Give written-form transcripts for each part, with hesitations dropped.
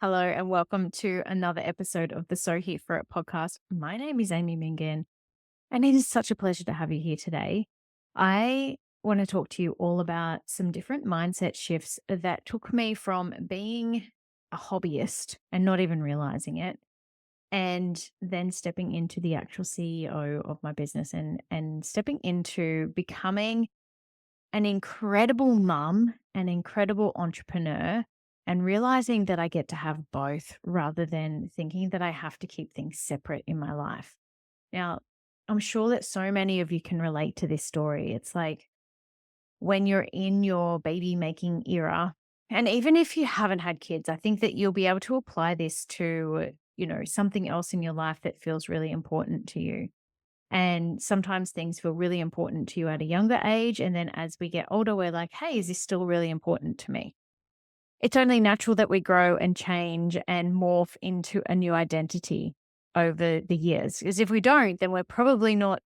Hello and welcome to another episode of the So Here For It podcast. My name is Amy Mingin, and it is such a pleasure to have you here today. I want to talk to you all about some different mindset shifts that took me from being a hobbyist and not even realizing it, and then stepping into the actual CEO of my business and stepping into becoming an incredible mum, an incredible entrepreneur, and realizing that I get to have both rather than thinking that I have to keep things separate in my life. Now, I'm sure that so many of you can relate to this story. It's like when you're in your baby making era, and even if you haven't had kids, I think that you'll be able to apply this to, something else in your life that feels really important to you. And sometimes things feel really important to you at a younger age. And then as we get older, we're like, hey, is this still really important to me? It's only natural that we grow and change and morph into a new identity over the years. Because if we don't, then we're probably not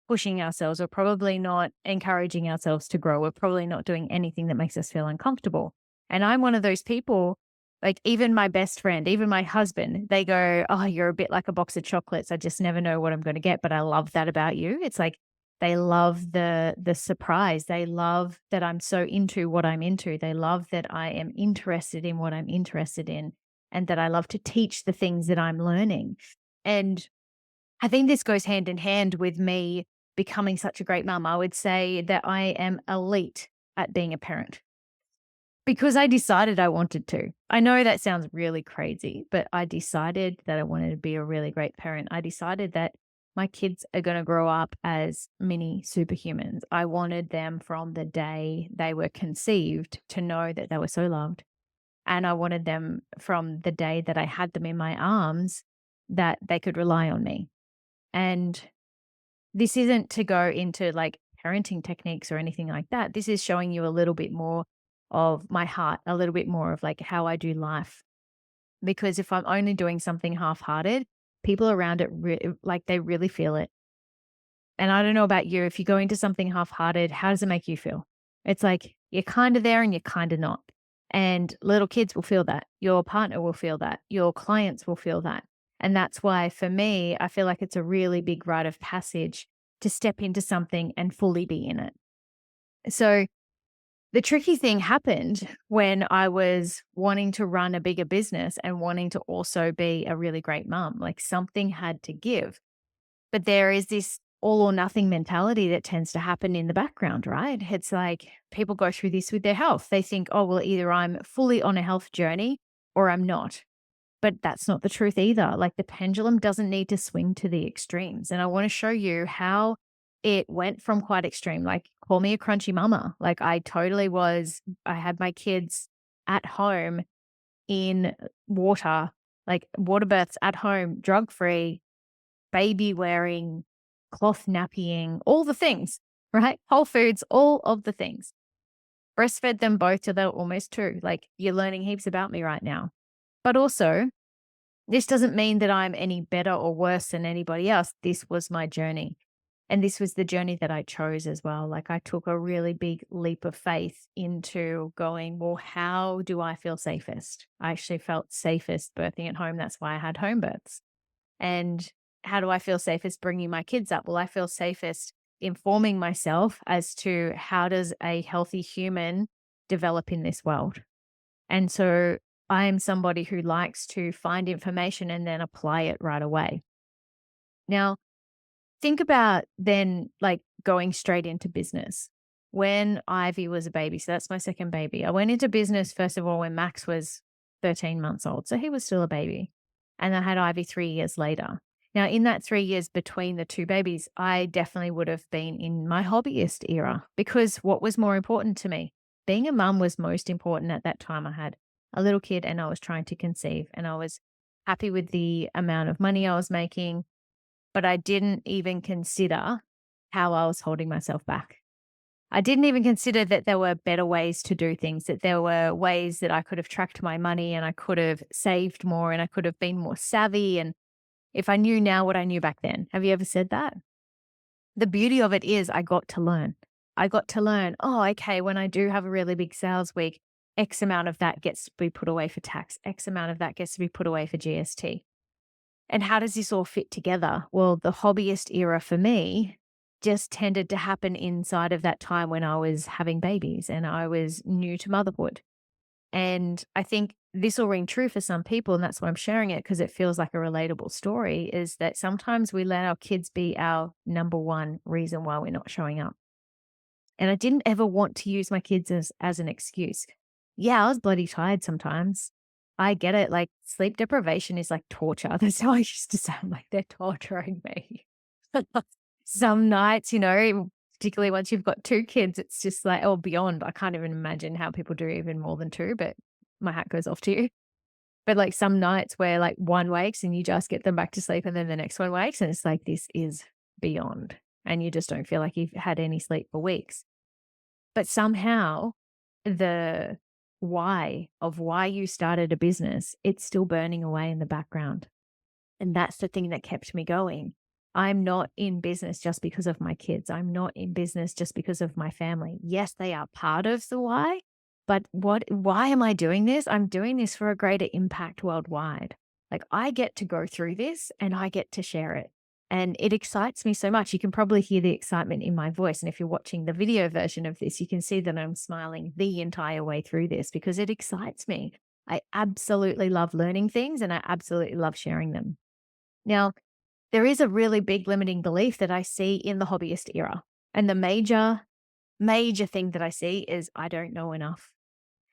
pushing ourselves. We're probably not encouraging ourselves to grow. We're probably not doing anything that makes us feel uncomfortable. And I'm one of those people, like even my best friend, even my husband, they go, oh, you're a bit like a box of chocolates. I just never know what I'm going to get. But I love that about you. It's like they love the surprise. They love that I'm so into what I'm into. They love that I am interested in what I'm interested in and that I love to teach the things that I'm learning. And I think this goes hand in hand with me becoming such a great mum. I would say that I am elite at being a parent because I decided I wanted to. I know that sounds really crazy, but I decided that I wanted to be a really great parent. I decided that my kids are going to grow up as mini superhumans. I wanted them from the day they were conceived to know that they were so loved. And I wanted them from the day that I had them in my arms that they could rely on me. And this isn't to go into like parenting techniques or anything like that. This is showing you a little bit more of my heart, a little bit more of like how I do life. Because if I'm only doing something half hearted, people around it, like they really feel it. And I don't know about you, if you go into something half hearted, how does it make you feel? It's like you're kind of there and you're kind of not. And little kids will feel that. Your partner will feel that. Your clients will feel that. And that's why for me, I feel like it's a really big rite of passage to step into something and fully be in it. So the tricky thing happened when I was wanting to run a bigger business and wanting to also be a really great mom. Like something had to give. But there is this all or nothing mentality that tends to happen in the background, right? It's like people go through this with their health. They think, oh, well, either I'm fully on a health journey or I'm not. But that's not the truth either. Like the pendulum doesn't need to swing to the extremes. And I want to show you how it went from quite extreme. Like, call me a crunchy mama. Like, I totally was, I had my kids at home in water, like water births at home, drug free, baby wearing, cloth nappying, all the things, right? Whole foods, all of the things. Breastfed them both till they were almost two. Like, you're learning heaps about me right now. But also, this doesn't mean that I'm any better or worse than anybody else. This was my journey. And this was the journey that I chose as well. Like, I took a really big leap of faith into going, well, how do I feel safest? I actually felt safest birthing at home. That's why I had home births. And how do I feel safest bringing my kids up? Well, I feel safest informing myself as to how does a healthy human develop in this world. And so I am somebody who likes to find information and then apply it right away. Now, think about then like going straight into business. When Ivy was a baby, so that's my second baby, I went into business first of all when Max was 13 months old. So he was still a baby. And I had Ivy 3 years later. Now, in that 3 years between the two babies, I definitely would have been in my hobbyist era because what was more important to me? Being a mum was most important at that time. I had a little kid and I was trying to conceive and I was happy with the amount of money I was making, but I didn't even consider how I was holding myself back. I didn't even consider that there were better ways to do things, that there were ways that I could have tracked my money and I could have saved more and I could have been more savvy. And if I knew now what I knew back then, have you ever said that? The beauty of it is I got to learn. I got to learn, oh, okay, when I do have a really big sales week, X amount of that gets to be put away for tax. X amount of that gets to be put away for GST. And how does this all fit together? Well, the hobbyist era for me just tended to happen inside of that time when I was having babies and I was new to motherhood. And I think this will ring true for some people, and that's why I'm sharing it because it feels like a relatable story, is that sometimes we let our kids be our number one reason why we're not showing up. And I didn't ever want to use my kids as an excuse. Yeah, I was bloody tired sometimes. I get it. Like sleep deprivation is like torture. That's how I used to sound, like they're torturing me. Some nights, particularly once you've got two kids, it's just like, oh, beyond. I can't even imagine how people do even more than two, but my hat goes off to you. But like some nights where like one wakes and you just get them back to sleep and then the next one wakes and it's like, this is beyond. And you just don't feel like you've had any sleep for weeks. But somehow the why you started a business, it's still burning away in the background. And that's the thing that kept me going. I'm not in business just because of my kids. I'm not in business just because of my family. Yes, they are part of the why, but why am I doing this? I'm doing this for a greater impact worldwide. Like I get to go through this and I get to share it. And it excites me so much. You can probably hear the excitement in my voice. And if you're watching the video version of this, you can see that I'm smiling the entire way through this because it excites me. I absolutely love learning things and I absolutely love sharing them. Now, there is a really big limiting belief that I see in the hobbyist era. And the major thing that I see is I don't know enough.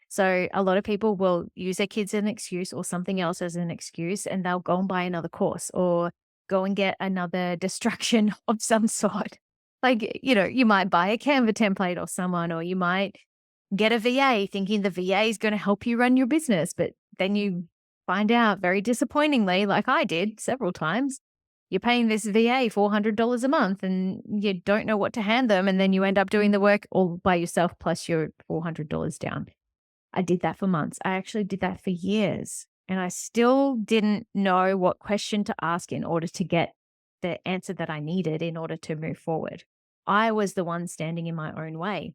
So a lot of people will use their kids as an excuse or something else as an excuse, and they'll go and buy another course or go and get another distraction of some sort. Like, you might buy a Canva template or someone, or you might get a VA thinking the VA is going to help you run your business. But then you find out very disappointingly, like I did several times, you're paying this VA $400 a month and you don't know what to hand them. And then you end up doing the work all by yourself plus your $400 down. I did that for months. I actually did that for years. And I still didn't know what question to ask in order to get the answer that I needed in order to move forward. I was the one standing in my own way.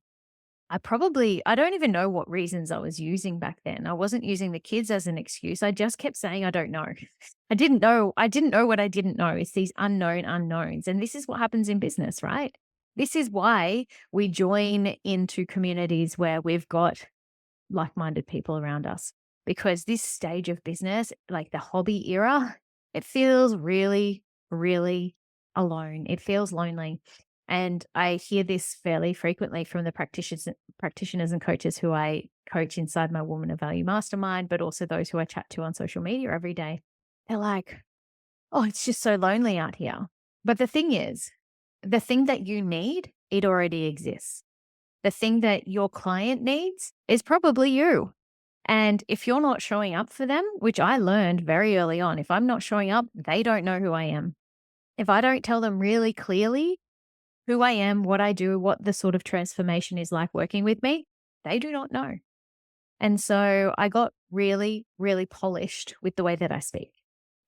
I don't even know what reasons I was using back then. I wasn't using the kids as an excuse. I just kept saying, I don't know. I didn't know. I didn't know what I didn't know. It's these unknown unknowns. And this is what happens in business, right? This is why we join into communities where we've got like-minded people around us, because this stage of business, like the hobby era, it feels really, really alone. It feels lonely. And I hear this fairly frequently from the practitioners and coaches who I coach inside my Woman of Value Mastermind, but also those who I chat to on social media every day. They're like, oh, it's just so lonely out here. But the thing is, the thing that you need, it already exists. The thing that your client needs is probably you. And if you're not showing up for them, which I learned very early on, if I'm not showing up, they don't know who I am. If I don't tell them really clearly who I am, what I do, what the sort of transformation is like working with me, they do not know. And so I got really, really polished with the way that I speak.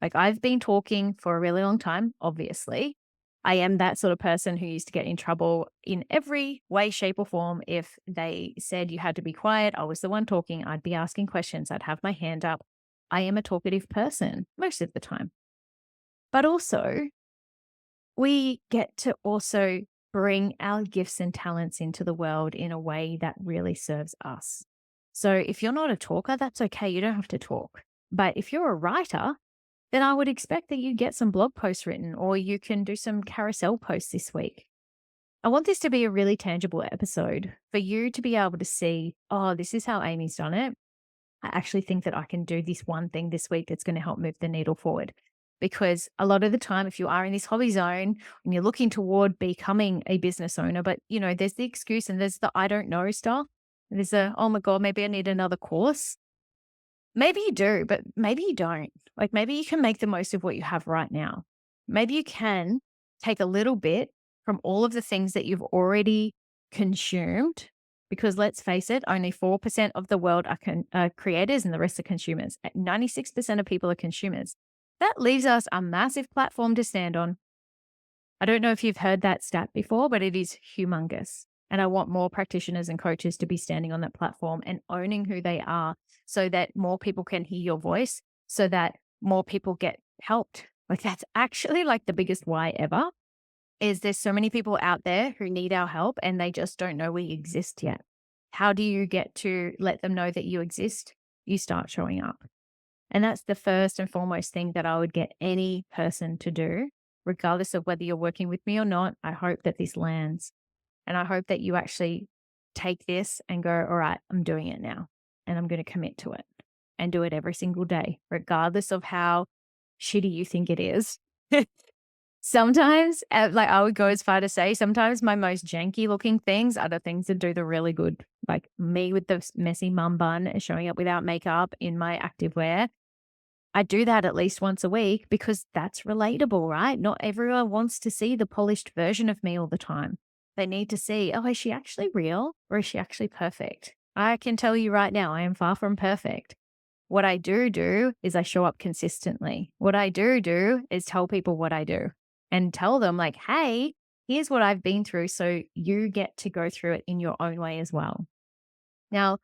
Like I've been talking for a really long time, obviously. I am that sort of person who used to get in trouble in every way, shape, or form. If they said you had to be quiet, I was the one talking. I'd be asking questions. I'd have my hand up. I am a talkative person most of the time. But also, we get to also bring our gifts and talents into the world in a way that really serves us. So if you're not a talker, that's okay. You don't have to talk. But if you're a writer, then I would expect that you get some blog posts written or you can do some carousel posts this week. I want this to be a really tangible episode for you to be able to see, oh, this is how Amy's done it. I actually think that I can do this one thing this week that's going to help move the needle forward. Because a lot of the time, if you are in this hobby zone and you're looking toward becoming a business owner, but there's the excuse and there's the I don't know stuff. There's oh my God, maybe I need another course. Maybe you do, but maybe you don't. Like maybe you can make the most of what you have right now. Maybe you can take a little bit from all of the things that you've already consumed, because let's face it, only 4% of the world are creators and the rest are consumers. 96% of people are consumers. That leaves us a massive platform to stand on. I don't know if you've heard that stat before, but it is humongous. And I want more practitioners and coaches to be standing on that platform and owning who they are so that more people can hear your voice, so that more people get helped. Like that's actually like the biggest why ever is there's so many people out there who need our help and they just don't know we exist yet. How do you get to let them know that you exist? You start showing up. And that's the first and foremost thing that I would get any person to do, regardless of whether you're working with me or not. I hope that this lands. And I hope that you actually take this and go, all right, I'm doing it now. And I'm going to commit to it and do it every single day, regardless of how shitty you think it is. Sometimes, like I would go as far to say, sometimes my most janky looking things are the things that do the really good. Like me with the messy mum bun and showing up without makeup in my activewear. I do that at least once a week because that's relatable, right? Not everyone wants to see the polished version of me all the time. They need to see, oh, is she actually real or is she actually perfect? I can tell you right now, I am far from perfect. What I do is I show up consistently. What I do is tell people what I do and tell them like, hey, here's what I've been through. So you get to go through it in your own way as well. Now,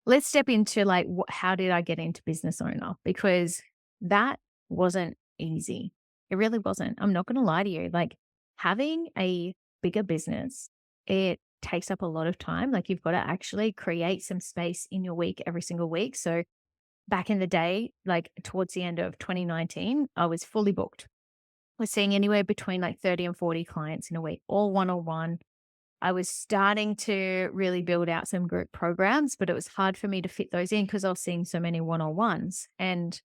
let's step into like, how did I get into business owner? Because that wasn't easy. It really wasn't. I'm not going to lie to you. Like having a bigger business, it takes up a lot of time. Like you've got to actually create some space in your week every single week. So back in the day, like towards the end of 2019, I was fully booked. I was seeing anywhere between like 30 and 40 clients in a week, all one-on-one. I was starting to really build out some group programs, but it was hard for me to fit those in because I was seeing so many one-on-ones. And,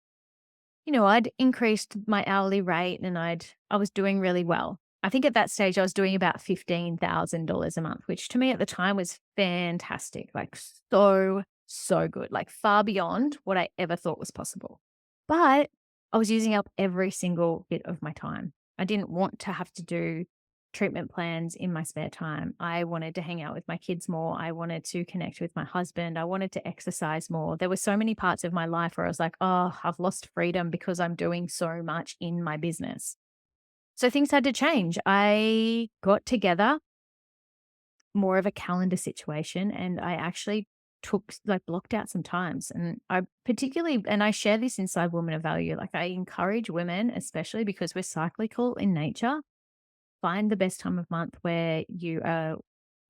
I'd increased my hourly rate and I was doing really well. I think at that stage I was doing about $15,000 a month, which to me at the time was fantastic. Like so good, like far beyond what I ever thought was possible. But I was using up every single bit of my time. I didn't want to have to do treatment plans in my spare time. I wanted to hang out with my kids more. I wanted to connect with my husband. I wanted to exercise more. There were so many parts of my life where I was like, oh, I've lost freedom because I'm doing so much in my business. So things had to change. I got together more of a calendar situation and I actually blocked out some times. And I share this inside Women of Value. Like I encourage women, especially because we're cyclical in nature, find the best time of month where you are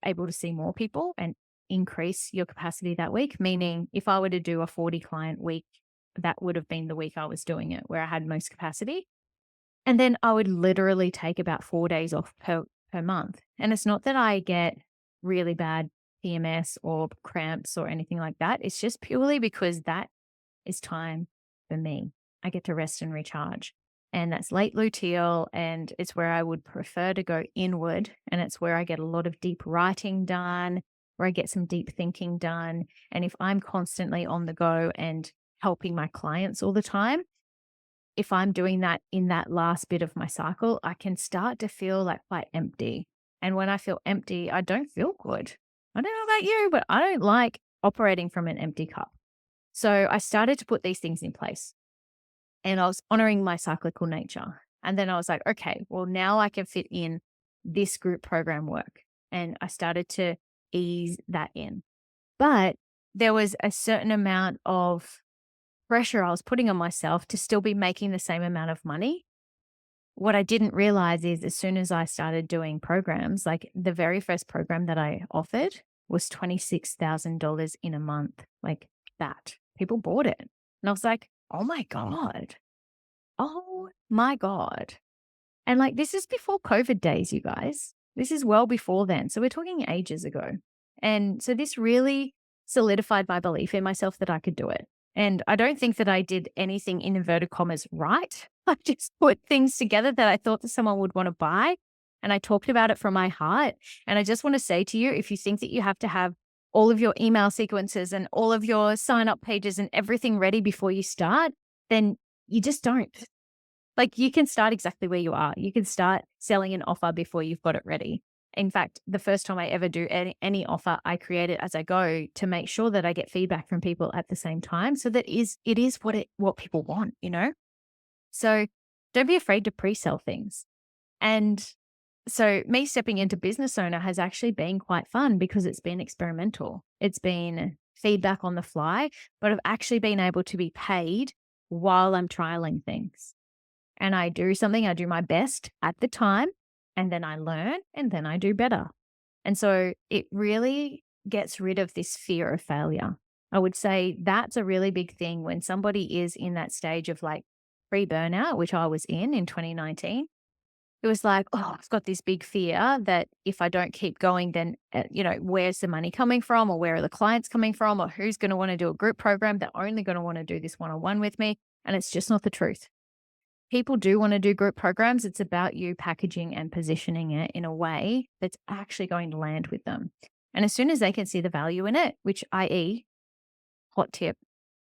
able to see more people and increase your capacity that week. Meaning, if I were to do a 40 client week, that would have been the week I was doing it where I had most capacity. And then I would literally take about 4 days off per month. And it's not that I get really bad PMS or cramps or anything like that. It's just purely because that is time for me. I get to rest and recharge. And that's late luteal, and it's where I would prefer to go inward. And it's where I get a lot of deep writing done, where I get some deep thinking done. And if I'm constantly on the go and helping my clients all the time, if I'm doing that in that last bit of my cycle, I can start to feel like quite empty. And when I feel empty, I don't feel good. I don't know about you, but I don't like operating from an empty cup. So I started to put these things in place and I was honoring my cyclical nature. And then I was like, okay, well, now I can fit in this group program work. And I started to ease that in. But there was a certain amount of pressure I was putting on myself to still be making the same amount of money. What I didn't realize is as soon as I started doing programs, like the very first program that I offered was $26,000 in a month, like that. People bought it. And I was like, oh my God. Oh my God. And like, this is before COVID days, you guys. This is well before then. So we're talking ages ago. And so this really solidified my belief in myself that I could do it. And I don't think that I did anything in inverted commas right. I just put things together that I thought that someone would want to buy. And I talked about it from my heart. And I just want to say to you, if you think that you have to have all of your email sequences and all of your sign up pages and everything ready before you start, then you just don't. Like you can start exactly where you are. You can start selling an offer before you've got it ready. In fact, the first time I ever do any offer, I create it as I go to make sure that I get feedback from people at the same time. So that it is what people want, So don't be afraid to pre-sell things. And So me stepping into business owner has actually been quite fun because it's been experimental. It's been feedback on the fly, but I've actually been able to be paid while I'm trialing things. And I do something, I do my best at the time, and then I learn, and then I do better. And so it really gets rid of this fear of failure. I would say that's a really big thing when somebody is in that stage of like pre burnout, which I was in 2019. It was like, oh, I've got this big fear that if I don't keep going, then, where's the money coming from, or where are the clients coming from, or who's going to want to do a group program? They're only going to want to do this one on one with me. And it's just not the truth. People do want to do group programs. It's about you packaging and positioning it in a way that's actually going to land with them. And as soon as they can see the value in it, which, i.e., hot tip,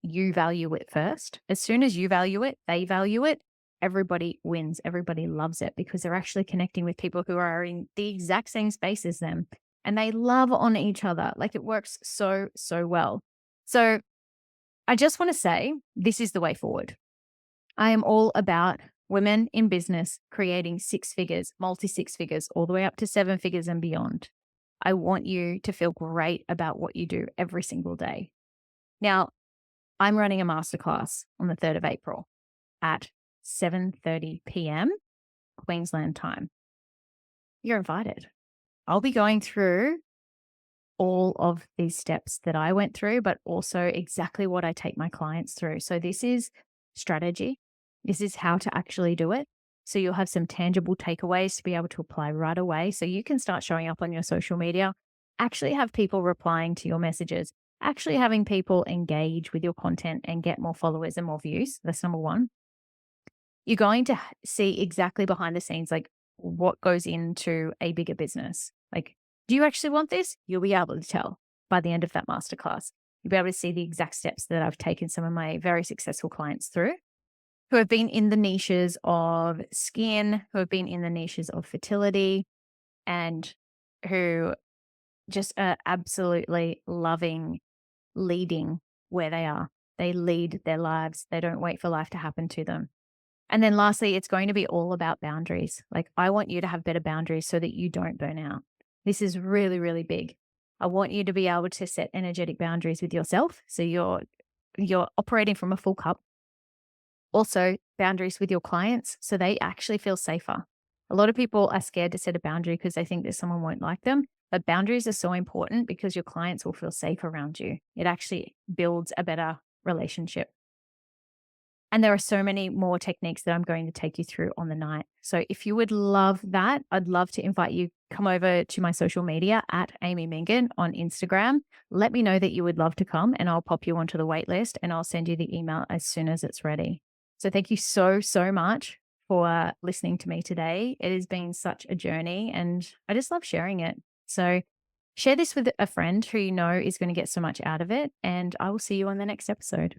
you value it first. As soon as you value it, they value it. Everybody wins. Everybody loves it because they're actually connecting with people who are in the exact same space as them and they love on each other. Like it works so, so well. So I just want to say this is the way forward. I am all about women in business creating six figures, multi six figures, all the way up to seven figures and beyond. I want you to feel great about what you do every single day. Now, I'm running a masterclass on the 3rd of April at 7:30 p.m. Queensland time. You're invited. I'll be going through all of these steps that I went through, but also exactly what I take my clients through. So this is strategy. This is how to actually do it. So you'll have some tangible takeaways to be able to apply right away. So you can start showing up on your social media, actually have people replying to your messages, actually having people engage with your content and get more followers and more views. That's number one. You're going to see exactly behind the scenes, like what goes into a bigger business. Like, do you actually want this? You'll be able to tell by the end of that masterclass. You'll be able to see the exact steps that I've taken some of my very successful clients through who have been in the niches of skin, who have been in the niches of fertility, and who just are absolutely loving leading where they are. They lead their lives. They don't wait for life to happen to them. And then lastly, it's going to be all about boundaries. Like I want you to have better boundaries so that you don't burn out. This is really, really big. I want you to be able to set energetic boundaries with yourself. So you're operating from a full cup. Also, boundaries with your clients so they actually feel safer. A lot of people are scared to set a boundary because they think that someone won't like them. But boundaries are so important because your clients will feel safe around you. It actually builds a better relationship. And there are so many more techniques that I'm going to take you through on the night. So if you would love that, I'd love to invite you come over to my social media at Amy Mingin on Instagram. Let me know that you would love to come and I'll pop you onto the wait list and I'll send you the email as soon as it's ready. So thank you so, so much for listening to me today. It has been such a journey and I just love sharing it. So share this with a friend who you know is going to get so much out of it. And I will see you on the next episode.